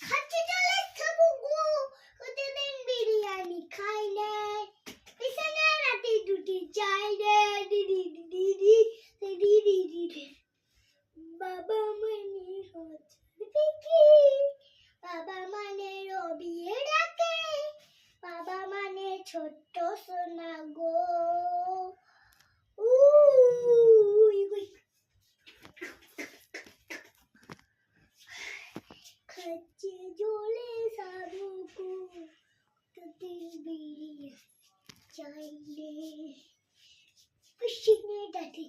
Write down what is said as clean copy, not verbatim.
খাচ্ছে চলে খাবো গো কতদিন বিরিয়ানি খাই না বিছানা রাতে দুটি চাই না দিদি দিদি দিদি দিদি বাবা মানে দেখি বাবা মানে রবিয়ে ডাকে বাবা মানে ছোট্ট সোনা গো খাচ্ছে জলে সাবু গো কতদিন বিরিয়ানি চাই না বিছানা রাতে